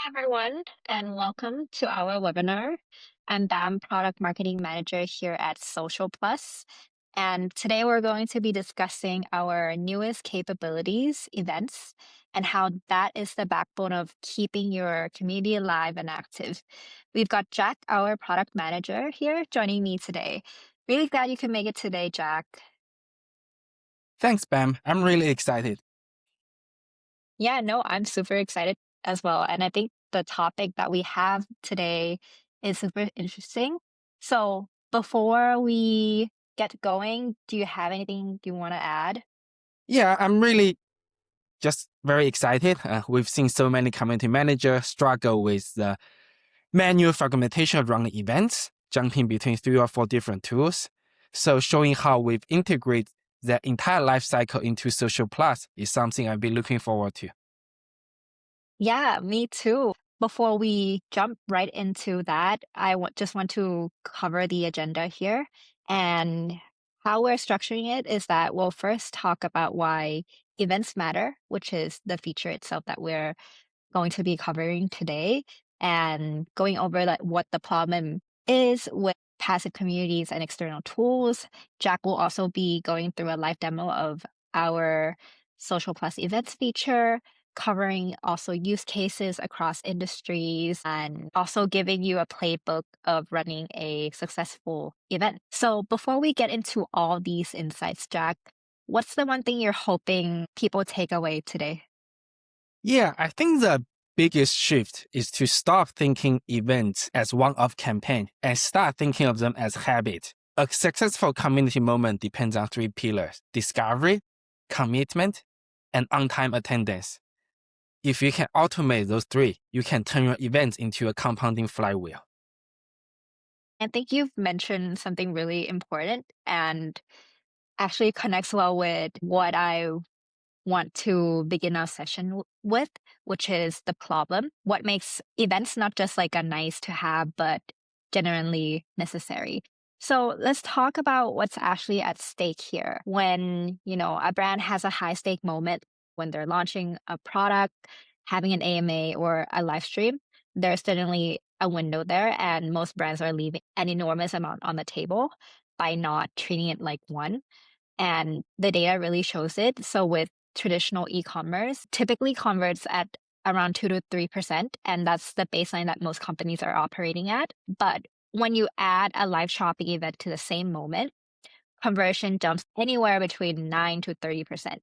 Everyone, and welcome to our webinar. I'm Bam, Product Marketing Manager here at social.plus. And today we're going to be discussing our newest capabilities, events, and how that is the backbone of keeping your community alive and active. We've got Jack, our product manager, here joining me today. Really glad you can make it today, Jack. Thanks, Bam. I'm really excited. Yeah, no, I'm super excited as well. And I think the topic that we have today is super interesting. So before we get going, do you have anything you want to add? Yeah, I'm really just very excited. We've seen so many community managers struggle with the manual fragmentation around events, jumping between 3 or 4 different tools. So showing how we've integrated the entire life cycle into Social Plus is something I've been looking forward to. Yeah, me too. Before we jump right into that, just want to cover the agenda here. And how we're structuring it is that we'll first talk about why events matter, which is the feature itself that we're going to be covering today and going over like what the problem is with passive communities and external tools. Jack will also be going through a live demo of our Social Plus events feature, covering also use cases across industries and also giving you a playbook of running a successful event. So before we get into all these insights, Jack, what's the one thing you're hoping people take away today? Yeah, I think the biggest shift is to stop thinking events as one-off campaign and start thinking of them as habit. A successful community moment depends on 3 pillars: discovery, commitment, and on-time attendance. If you can automate those 3, you can turn your events into a compounding flywheel. I think you've mentioned something really important and actually connects well with what I want to begin our session with, which is the problem. What makes events not just like a nice to have, but genuinely necessary. So let's talk about what's actually at stake here. When, a brand has a high stake moment, when they're launching a product, having an AMA or a live stream, there's certainly a window there, and most brands are leaving an enormous amount on the table by not treating it like one. And the data really shows it. So with traditional e-commerce, typically converts at around 2 to 3%, and that's the baseline that most companies are operating at. But when you add a live shopping event to the same moment, conversion jumps anywhere between 9 to 30%.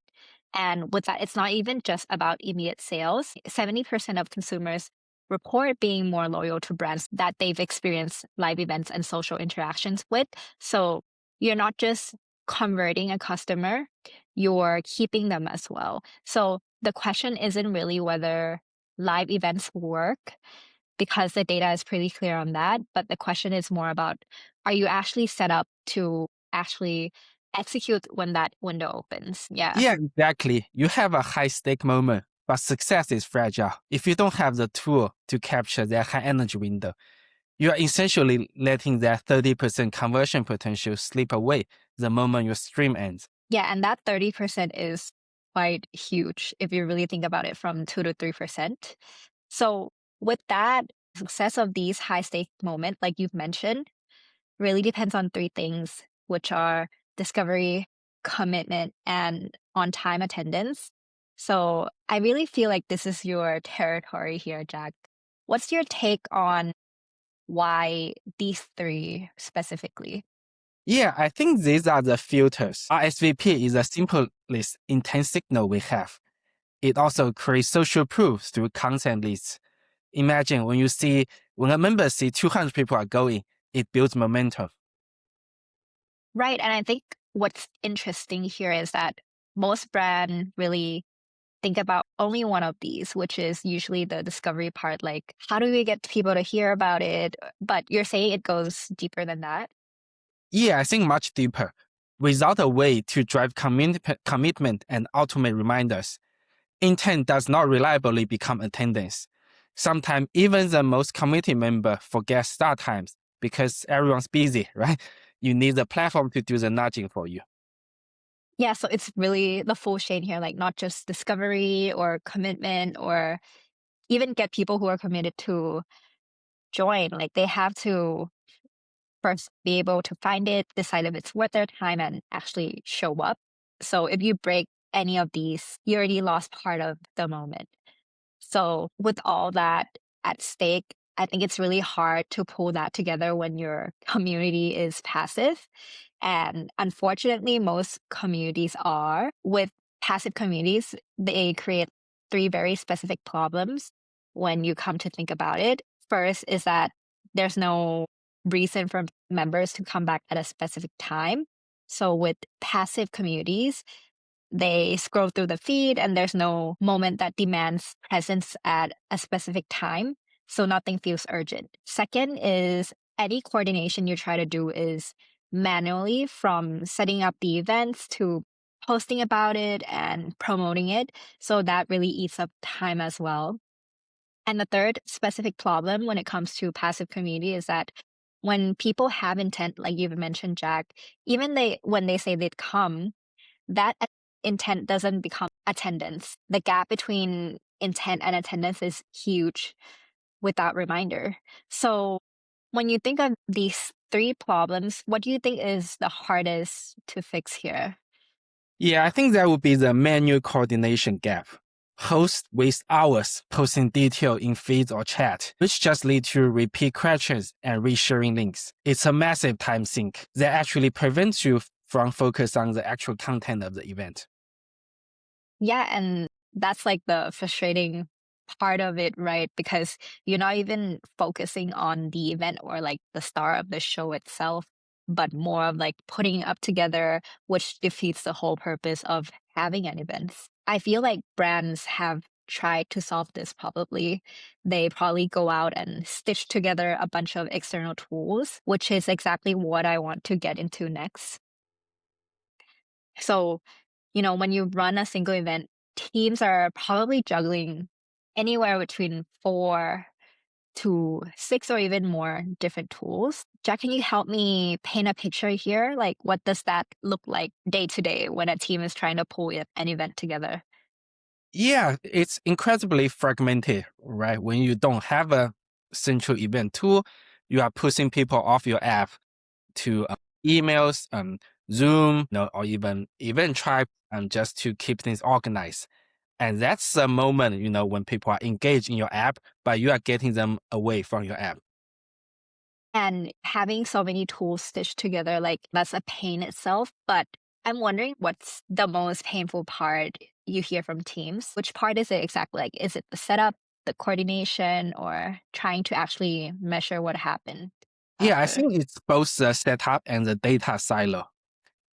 And with that, it's not even just about immediate sales. 70% of consumers report being more loyal to brands that they've experienced live events and social interactions with. So you're not just converting a customer, you're keeping them as well. So the question isn't really whether live events work, because the data is pretty clear on that. But the question is more about, are you actually set up to actually execute when that window opens? Yeah. Yeah, exactly. You have a high stake moment, but success is fragile. If you don't have the tool to capture that high energy window, you are essentially letting that 30% conversion potential slip away the moment your stream ends. Yeah. And that 30% is quite huge if you really think about it from 2 to 3%. So with that, success of these high stake moments, like you've mentioned, really depends on 3 things, which are discovery, commitment, and on-time attendance. So I really feel like this is your territory here, Jack. What's your take on why these 3 specifically? Yeah, I think these are the filters. RSVP is the simplest intent signal we have. It also creates social proof through consent lists. Imagine when a member see 200 people are going, it builds momentum. Right. And I think what's interesting here is that most brands really think about only one of these, which is usually the discovery part. Like, how do we get people to hear about it? But you're saying it goes deeper than that. Yeah, I think much deeper. Without a way to drive commitment and automate reminders, intent does not reliably become attendance. Sometimes even the most committed member forgets start times because everyone's busy, right? You need the platform to do the nudging for you. Yeah, so it's really the full chain here, like not just discovery or commitment or even get people who are committed to join, like they have to first be able to find it, decide if it's worth their time, and actually show up. So if you break any of these, you already lost part of the moment. So with all that at stake, I think it's really hard to pull that together when your community is passive. And unfortunately, most communities are. With passive communities, they create three very specific problems when you come to think about it. First is that there's no reason for members to come back at a specific time. So with passive communities, they scroll through the feed and there's no moment that demands presence at a specific time. So nothing feels urgent. Second is any coordination you try to do is manually, from setting up the events to posting about it and promoting it. So that really eats up time as well. And the third specific problem when it comes to passive community is that when people have intent, like you've mentioned, Jack, even when they say they'd come, that intent doesn't become attendance. The gap between intent and attendance is huge without reminder. So when you think of these three problems, what do you think is the hardest to fix here? Yeah, I think that would be the manual coordination gap. Hosts waste hours posting detail in feeds or chat, which just lead to repeat questions and resharing links. It's a massive time sink that actually prevents you from focus on the actual content of the event. Yeah, and that's like the frustrating part of it, right? Because you're not even focusing on the event or like the star of the show itself, but more of like putting it up together, which defeats the whole purpose of having an event. I feel like brands have tried to solve this probably. They probably go out and stitch together a bunch of external tools, which is exactly what I want to get into next. So when you run a single event, teams are probably juggling anywhere between 4 to 6 or even more different tools. Jack, can you help me paint a picture here? Like, what does that look like day to day when a team is trying to pull an event together? Yeah, it's incredibly fragmented, right? When you don't have a central event tool, you are pushing people off your app to emails, Zoom, or even Event Tribe, just to keep things organized. And that's the moment, when people are engaged in your app, but you are getting them away from your app. And having so many tools stitched together, like that's a pain itself. But I'm wondering what's the most painful part you hear from teams? Which part is it exactly? Like, is it the setup, the coordination, or trying to actually measure what happened Yeah, I after? think it's both the setup and the data silo.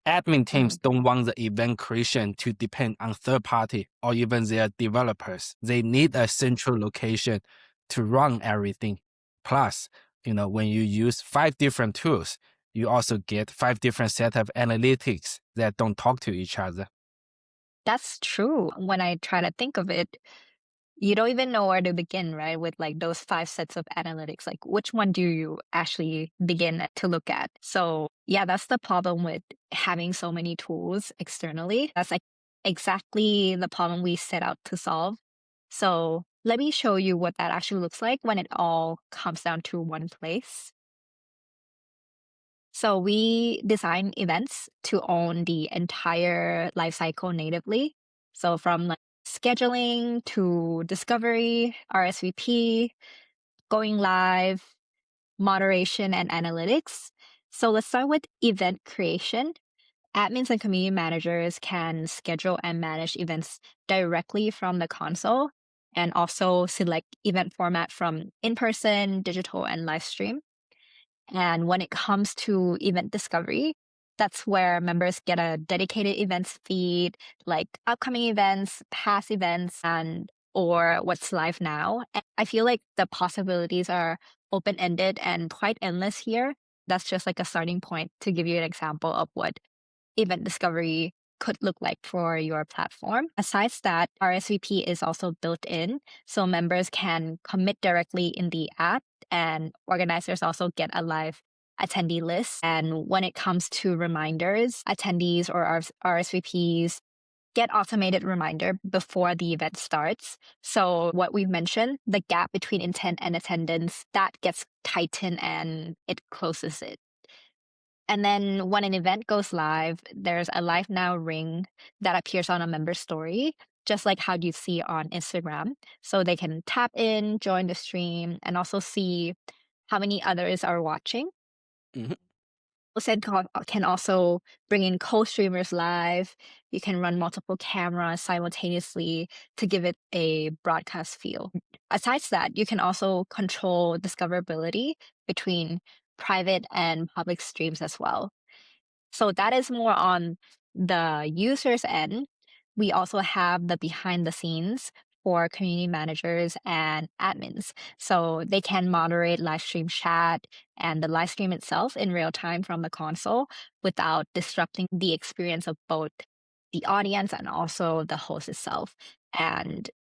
Admin teams Mm. don't want the event creation to depend on third party or even their developers. They need a central location to run everything. Plus, when you use 5 different tools, you also get 5 different set of analytics that don't talk to each other. That's true. When I try to think of it, you don't even know where to begin, right? With like those 5 sets of analytics, like which one do you actually begin to look at? So, yeah, that's the problem with having so many tools externally. That's like exactly the problem we set out to solve. So, let me show you what that actually looks like when it all comes down to one place. So, we design events to own the entire lifecycle natively. So, from like scheduling to discovery, RSVP, going live, moderation, and analytics. So let's start with event creation. Admins and community managers can schedule and manage events directly from the console and also select event format from in person, digital, and live stream. And when it comes to event discovery, that's where members get a dedicated events feed, like upcoming events, past events, and or what's live now. And I feel like the possibilities are open-ended and quite endless here. That's just like a starting point to give you an example of what event discovery could look like for your platform. Besides that, RSVP is also built in, so members can commit directly in the app, and organizers also get a live attendee list. And when it comes to reminders, attendees or RSVPs get automated reminder before the event starts. So what we've mentioned, the gap between intent and attendance, that gets tightened and it closes it. And then when an event goes live, there's a live now ring that appears on a member story, just like how you see on Instagram. So they can tap in, join the stream, and also see how many others are watching. Mhm. Can also bring in co-streamers live. You can run multiple cameras simultaneously to give it a broadcast feel. Aside that, you can also control discoverability between private and public streams as well. So that is more on the user's end. We also have the behind the scenes for community managers and admins. So they can moderate live stream chat and the live stream itself in real time from the console without disrupting the experience of both the audience and also the host itself. And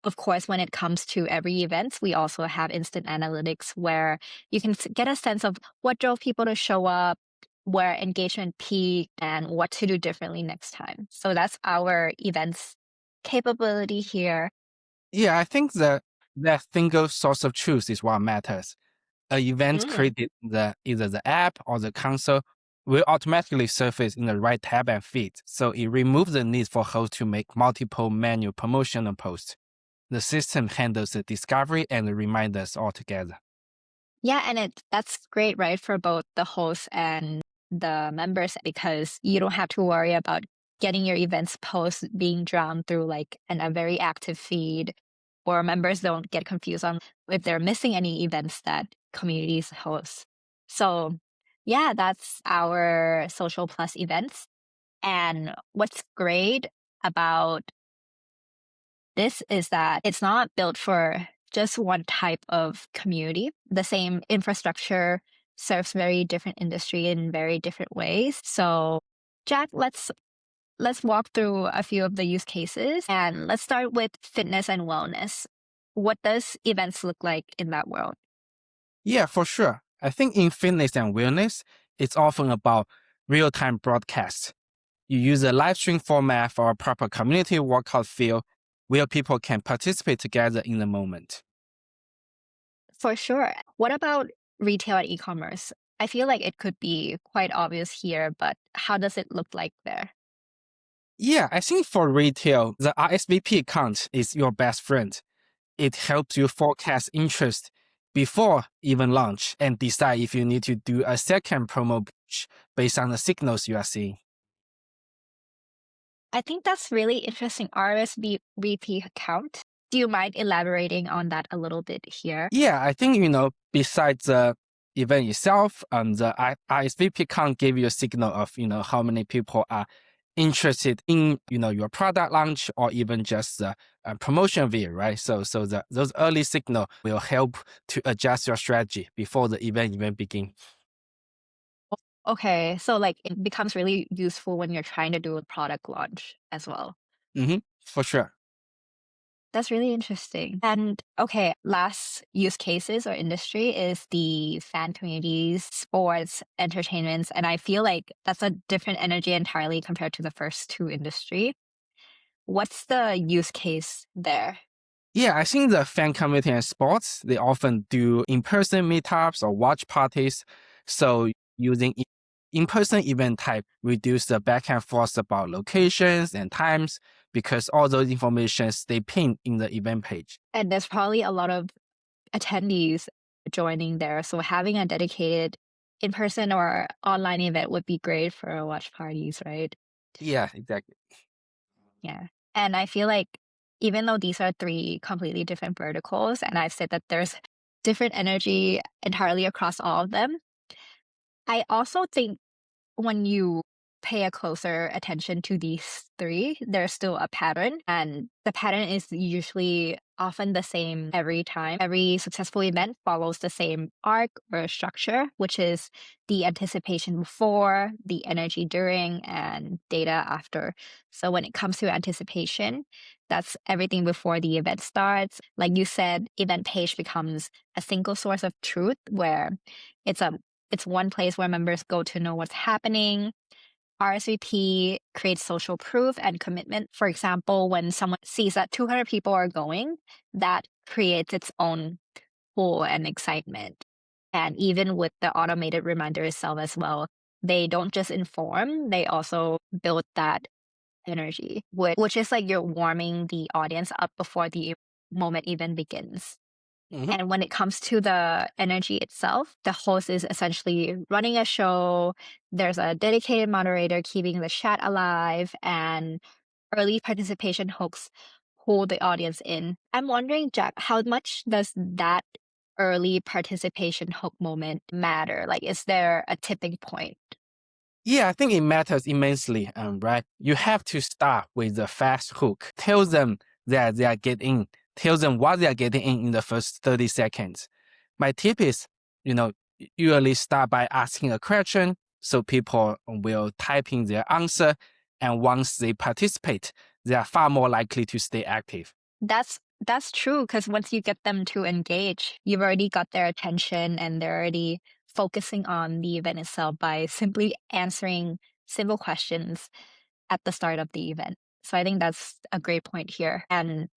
of course, when it comes to every event, we also have instant analytics where you can get a sense of what drove people to show up, where engagement peaked, and what to do differently next time. So that's our events capability here. Yeah, I think that single source of truth is what matters. An event Mm. created either the app or the console will automatically surface in the right tab and feed. So it removes the need for hosts to make multiple manual promotional posts. The system handles the discovery and the reminders altogether. Yeah, and that's great, right, for both the hosts and the members because you don't have to worry about getting your events posts being drowned through like a very active feed, or members don't get confused on if they're missing any events that communities host. So yeah, that's our social plus events. And what's great about this is that it's not built for just one type of community. The same infrastructure serves very different industry in very different ways. So, Jack, let's walk through a few of the use cases and let's start with fitness and wellness. What does events look like in that world? Yeah, for sure. I think in fitness and wellness, it's often about real time broadcasts. You use a live stream format for a proper community workout feel where people can participate together in the moment. For sure. What about retail and e-commerce? I feel like it could be quite obvious here, but how does it look like there? Yeah, I think for retail, the RSVP account is your best friend. It helps you forecast interest before even launch and decide if you need to do a second promo push based on the signals you are seeing. I think that's really interesting. RSVP account. Do you mind elaborating on that a little bit here? Yeah, I think, besides the event itself, the RSVP can't give you a signal of, how many people are interested in, your product launch or even just the promotion video, right? So those early signal will help to adjust your strategy before the event even begin. Okay, so like it becomes really useful when you're trying to do a product launch as well. For sure. That's really interesting. And okay, last use cases or industry is the fan communities, sports, entertainments. And I feel like that's a different energy entirely compared to the first two industry. What's the use case there? Yeah, I think the fan community and sports, they often do in-person meetups or watch parties. So using in-person event type reduce the back and forth about locations and times because all those informations they pin in the event page. And there's probably a lot of attendees joining there. So having a dedicated in-person or online event would be great for watch parties, right? Yeah, exactly. Yeah. And I feel like even though these are three completely different verticals, and I've said that there's different energy entirely across all of them, I also think when you pay a closer attention to these three, there's still a pattern. And the pattern is usually often the same every time. Every successful event follows the same arc or structure, which is the anticipation before, the energy during, and data after. So when it comes to anticipation, that's everything before the event starts. Like you said, event page becomes a single source of truth where it's a it's one place where members go to know what's happening. RSVP creates social proof and commitment. For example, when someone sees that 200 people are going, that creates its own pull and excitement. And even with the automated reminder itself as well, they don't just inform, they also build that energy, which is like you're warming the audience up before the moment even begins. Mhm. And when it comes to the energy itself, the host is essentially running a show. There's a dedicated moderator keeping the chat alive, and early participation hooks pull the audience in. I'm wondering, Jack, how much does that early participation hook moment matter? Like, is there a tipping point? Yeah, I think it matters immensely, right? You have to start with the fast hook. Tell them that they are getting, tell them what they are getting in the first 30 seconds. My tip is, usually start by asking a question so people will type in their answer. And once they participate, they are far more likely to stay active. That's true because once you get them to engage, you've already got their attention and they're already focusing on the event itself by simply answering simple questions at the start of the event. So I think that's a great point here. And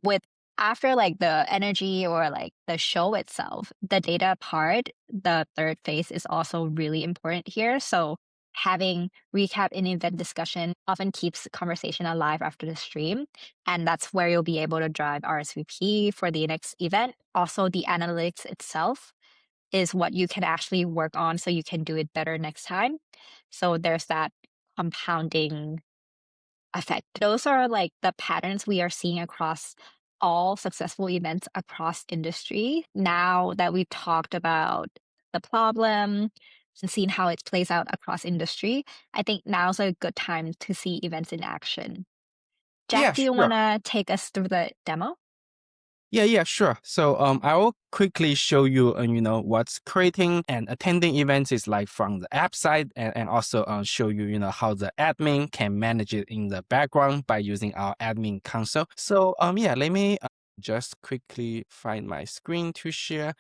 with after like the energy or like the show itself, the data part, the third phase is also really important here. So having recap in event discussion often keeps the conversation alive after the stream. And that's where you'll be able to drive RSVP for the next event. Also, the analytics itself is what you can actually work on so you can do it better next time. So there's that compounding effect. Those are like the patterns we are seeing across all successful events across industry. Now that we've talked about the problem and seen how it plays out across industry, I think now's a good time to see events in action. Jack, Yeah, do you sure. want to take us through the demo? Yeah, sure. So I will quickly show you, what's creating and attending events is like from the app side, and also show you, how the admin can manage it in the background by using our admin console. So yeah, let me just quickly find my screen to share.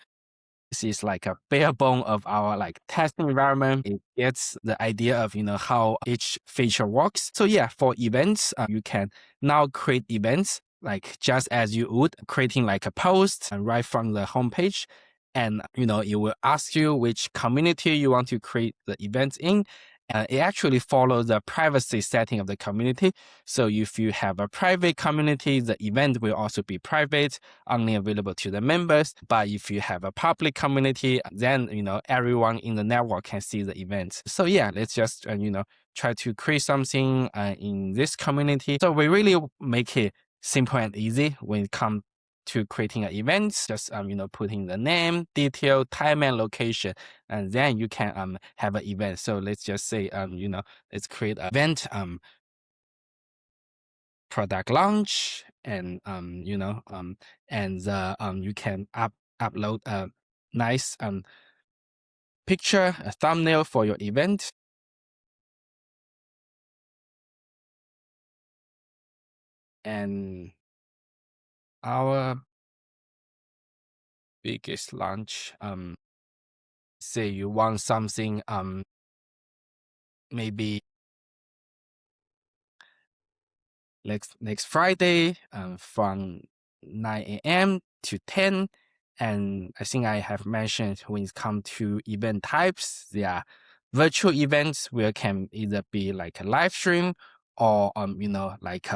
This is like a bare bone of our like testing environment. It gets the idea of, how each feature works. So yeah, for events, you can now create events like just as you would creating like a post right from the homepage. And, it will ask you which community you want to create the events in. It actually follows the privacy setting of the community. So if you have a private community, the event will also be private, only available to the members. But if you have a public community, then, everyone in the network can see the events. So yeah, let's just, try to create something in this community. So we really make it simple and easy when it comes to creating an event. Just, putting the name, detail, time and location, and then you can have an event. So let's just say, let's create an event, product launch, and and you can upload a nice picture, a thumbnail for your event. And our biggest launch, say you want something maybe next Friday from 9 a.m. to 10. And I think I have mentioned when it comes to event types, there are virtual events where it can either be like a live stream or like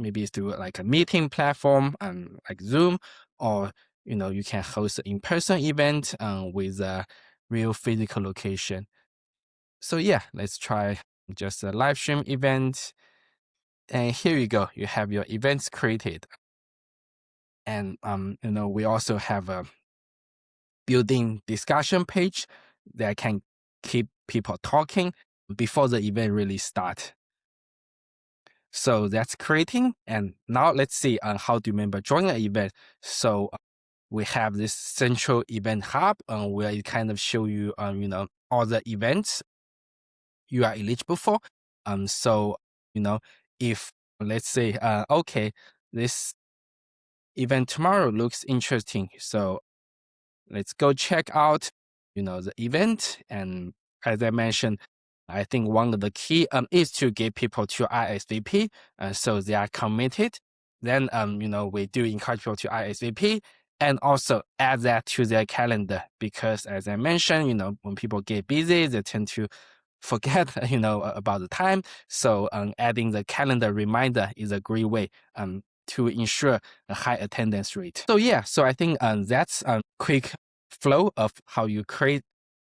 maybe through like a meeting platform like Zoom, or you can host an in-person event with a real physical location. So yeah, let's try just a live stream event. And here you go. You have your events created. And we also have a built-in discussion page that can keep people talking before the event really start. So that's creating. And now let's see how do member join an event. So we have this central event hub where it kind of show you all the events you are eligible for. So if let's say okay, this event tomorrow looks interesting, so let's go check out the event. And as I mentioned, I think one of the key is to get people to RSVP, so they are committed. Then we do encourage people to RSVP and also add that to their calendar, because as I mentioned, when people get busy, they tend to forget about the time. So adding the calendar reminder is a great way to ensure a high attendance rate. So yeah, so I think that's a quick flow of how you create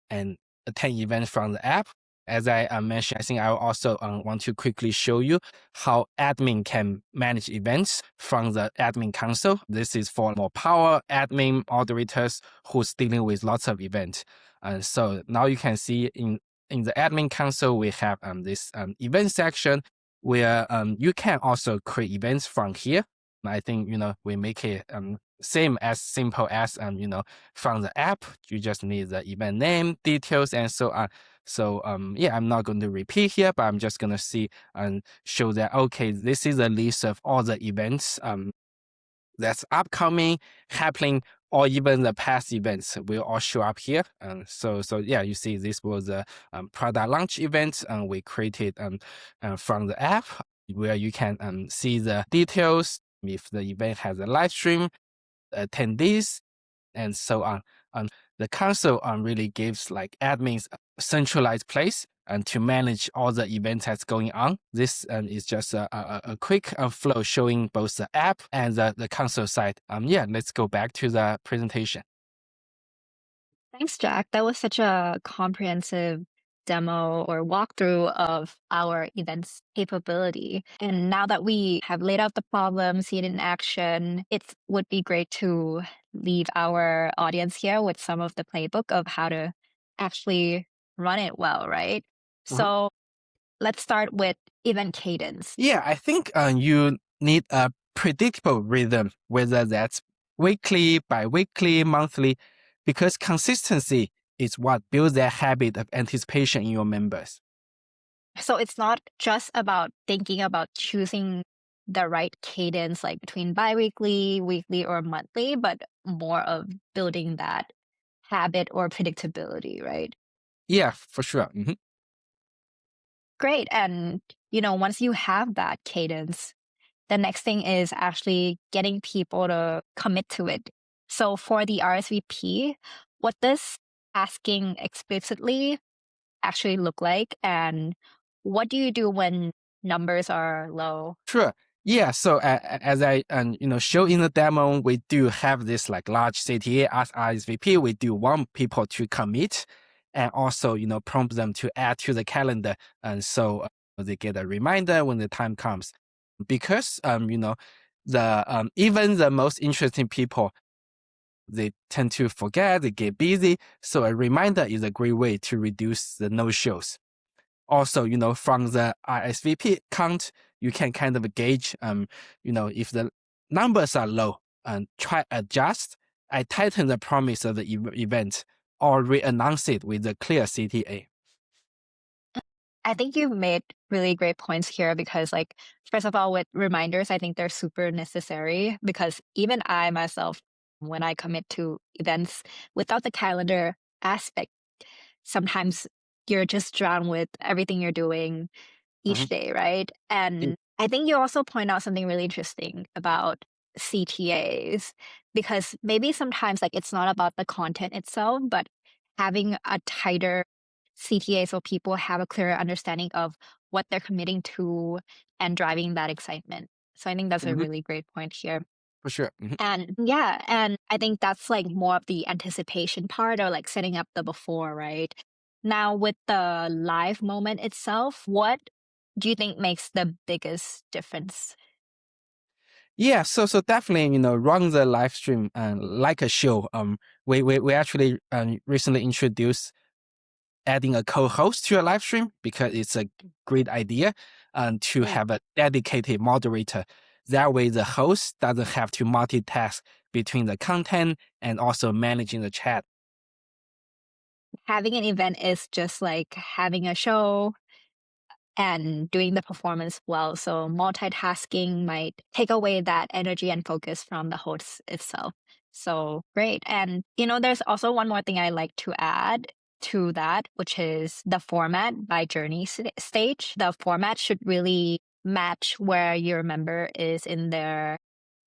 and attend events from the app. As I mentioned, I think I also want to quickly show you how admin can manage events from the admin console. This is for more power admin moderators who's dealing with lots of events. And so now you can see in the admin console, we have this event section where you can also create events from here. I think, we make it same as simple as, from the app. You just need the event name, details, and so on. So, yeah, I'm not going to repeat here, but I'm just going to see and show that, okay, this is a list of all the events that's upcoming, happening, or even the past events will all show up here. So yeah, you see this was a product launch event we created from the app, where you can see the details, if the event has a live stream, attendees, and so on. The console really gives like admins a centralized place and to manage all the events that's going on. This is just a quick flow showing both the app and the console side. Yeah, let's go back to the presentation. Thanks, Jack. That was such a comprehensive demo or walkthrough of our events capability. And now that we have laid out the problem, see it in action, it would be great to leave our audience here with some of the playbook of how to actually run it well, right? Mhm. So let's start with event cadence. Yeah, I think you need a predictable rhythm, whether that's weekly, bi-weekly, monthly, because consistency is what builds that habit of anticipation in your members. So it's not just about thinking about choosing the right cadence, like between biweekly, weekly, or monthly, but more of building that habit or predictability, right? Yeah, for sure. Great. And, once you have that cadence, the next thing is actually getting people to commit to it. So for the RSVP, what does asking explicitly actually look like? And what do you do when numbers are low? Sure. Yeah. So as I show in the demo, we do have this like large CTA as RSVP. We do want people to commit, and also prompt them to add to the calendar, and so they get a reminder when the time comes. Because the even the most interesting people, they tend to forget, they get busy. So a reminder is a great way to reduce the no shows. Also, from the RSVP count, you can kind of gauge, if the numbers are low, and try adjust. I tighten the promise of the event or re-announce it with a clear CTA. I think you've made really great points here because, like, first of all, with reminders, I think they're super necessary because even I myself, when I commit to events without the calendar aspect, sometimes you're just drowned with everything you're doing each Mhm. day, right? Yeah. And I think you also point out something really interesting about CTAs because maybe sometimes like it's not about the content itself, but having a tighter CTA so people have a clearer understanding of what they're committing to and driving that excitement. So I think that's a Mhm. really great point here. For sure. And yeah, and I think that's like more of the anticipation part or like setting up the before, right? Now, with the live moment itself, what do you think makes the biggest difference? Yeah, so definitely, run the live stream like a show. We actually recently introduced adding a co-host to your live stream because it's a great idea, and to Mm. have a dedicated moderator. That way, the host doesn't have to multitask between the content and also managing the chat. Having an event is just like having a show and doing the performance well. So multitasking might take away that energy and focus from the host itself. So great. And there's also one more thing I like to add. to that, which is the format by journey stage. The format should really match where your member is in their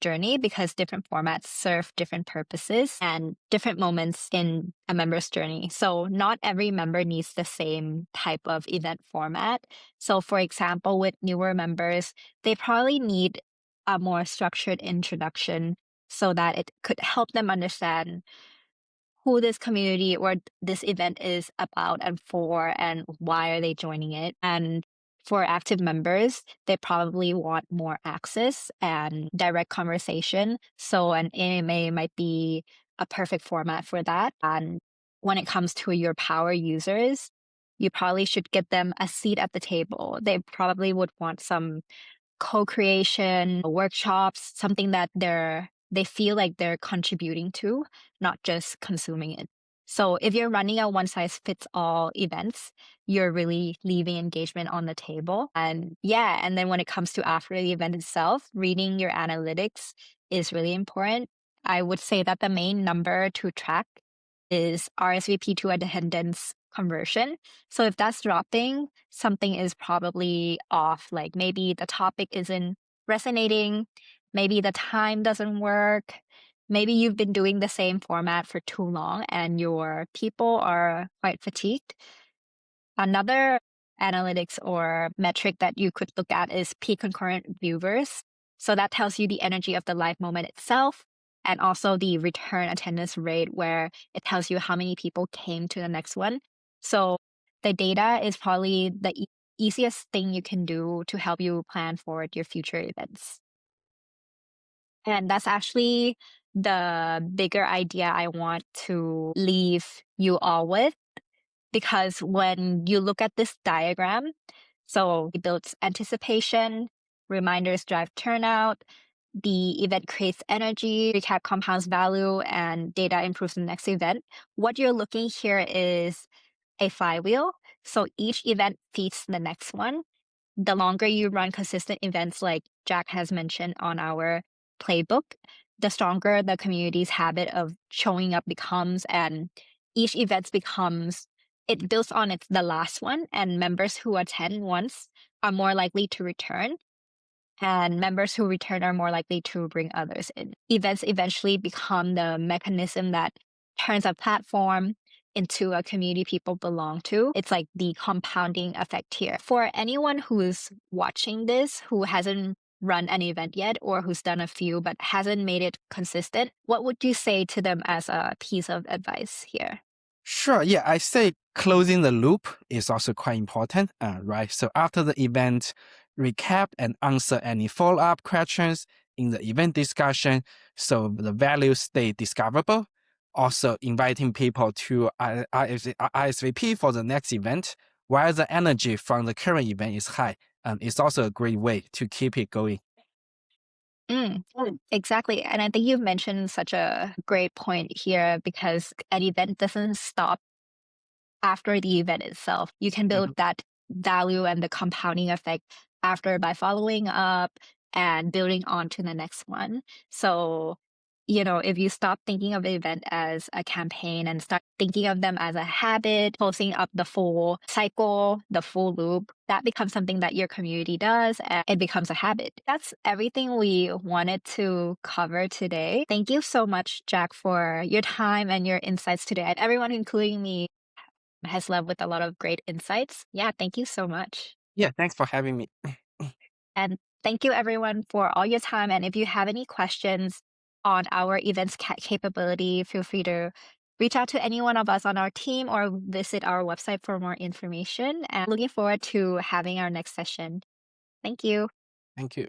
journey because different formats serve different purposes and different moments in a member's journey. So not every member needs the same type of event format. So for example, with newer members, they probably need a more structured introduction so that it could help them understand who this community or this event is about and for, and why are they joining it. And for active members, they probably want more access and direct conversation. So an AMA might be a perfect format for that. And when it comes to your power users, you probably should give them a seat at the table. They probably would want some co-creation workshops, something that they feel like they're contributing to, not just consuming it. So if you're running a one size fits all events, you're really leaving engagement on the table. And yeah, and then when it comes to after the event itself, reading your analytics is really important. I would say that the main number to track is RSVP to attendance conversion. So if that's dropping, something is probably off. Like maybe the topic isn't resonating, maybe the time doesn't work, maybe you've been doing the same format for too long and your people are quite fatigued. Another analytics or metric that you could look at is peak concurrent viewers. So that tells you the energy of the live moment itself and also the return attendance rate, where it tells you how many people came to the next one. So the data is probably the easiest thing you can do to help you plan forward your future events. And that's actually the bigger idea I want to leave you all with, because when you look at this diagram, so it builds anticipation, reminders drive turnout, the event creates energy, recap compounds value, and data improves the next event. What you're looking here is a flywheel. So each event feeds the next one. The longer you run consistent events, like Jack has mentioned on our playbook, the stronger the community's habit of showing up becomes, and each event becomes, it builds on the last one, and members who attend once are more likely to return, and members who return are more likely to bring others in. Events eventually become the mechanism that turns a platform into a community people belong to. It's like the compounding effect here. For anyone who's watching this who hasn't run an event yet or who's done a few but hasn't made it consistent, what would you say to them as a piece of advice here? Sure. Yeah, I say closing the loop is also quite important, right? So after the event, recap and answer any follow-up questions in the event discussion so the values stay discoverable. Also inviting people to RSVP for the next event while the energy from the current event is high. It's also a great way to keep it going. Exactly. And I think you've mentioned such a great point here, because an event doesn't stop after the event itself. You can build Mhm. that value and the compounding effect after by following up and building on to the next one. So, if you stop thinking of the event as a campaign and start thinking of them as a habit, closing up the full cycle, the full loop, that becomes something that your community does and it becomes a habit. That's everything we wanted to cover today. Thank you so much, Jack, for your time and your insights today. And everyone, including me, has led with a lot of great insights. Yeah, thank you so much. Yeah, thanks for having me. And thank you everyone for all your time. And if you have any questions on our events capability, feel free to reach out to any one of us on our team or visit our website for more information. And looking forward to having our next session. Thank you. Thank you.